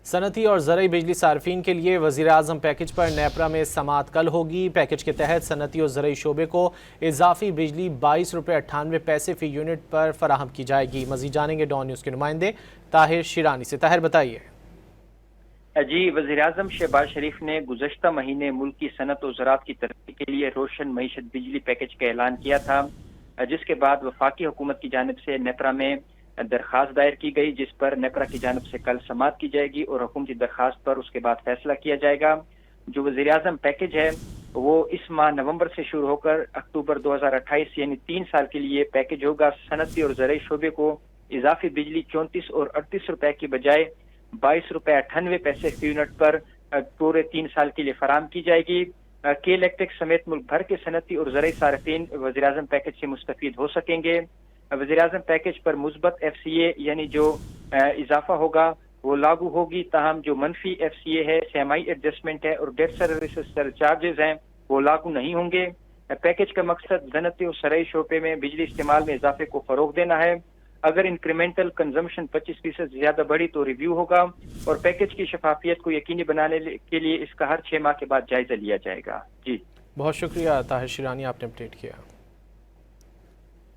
صنعتی اور زرعی بجلی صارفین کے لیے وزیر اعظم پیکج پر نیپرا میں سماعت کل ہوگی۔ پیکج کے تحت صنعتی اور زرعی شعبے کو اضافی بجلی 22.98 فی یونٹ پر فراہم کی جائے گی۔ مزید جانیں گے ڈان نیوز کے نمائندے طاہر شیرانی سے۔ طاہر بتائیے۔ جی، وزیر اعظم شہباز شریف نے گزشتہ مہینے ملک کی صنعت و زراعت کی ترقی کے لیے روشن معیشت بجلی پیکج کا اعلان کیا تھا، جس کے بعد وفاقی حکومت کی جانب سے نیپرا میں درخواست دائر کی گئی، جس پر نیپرا کی جانب سے کل سماعت کی جائے گی اور حکومتی درخواست پر اس کے بعد فیصلہ کیا جائے گا۔ جو وزیر اعظم پیکج ہے وہ اس ماہ نومبر سے شروع ہو کر اکتوبر 2028 یعنی 3 سال کے لیے پیکج ہوگا۔ صنعتی اور زرعی شعبے کو اضافی بجلی 34 اور 38 روپے کی بجائے 22.98 فی یونٹ پر پورے 3 سال کے لیے فراہم کی جائے گی۔ کے الیکٹرک سمیت ملک بھر کے صنعتی اور زرعی صارفین وزیر اعظم پیکج سے مستفید ہو سکیں گے۔ وزیر اعظم پیکج پر مثبت ایف سی اے یعنی جو اضافہ ہوگا وہ لاگو ہوگی، تاہم جو منفی ایف سی اے ہے، سیمائی ایڈجسٹمنٹ ہے اور ڈیٹ سروسز سرچارجز ہیں وہ لاگو نہیں ہوں گے۔ پیکج کا مقصد صنعتی اور زرعی شعبے میں بجلی استعمال میں اضافے کو فروغ دینا ہے۔ اگر انکریمنٹل کنزمپشن 25% زیادہ بڑھی تو ریویو ہوگا اور پیکج کی شفافیت کو یقینی بنانے کے لیے اس کا ہر 6 ماہ کے بعد جائزہ لیا جائے گا۔ جی بہت شکریہ طاہر شیرانی، آپ نے اپڈیٹ کیا۔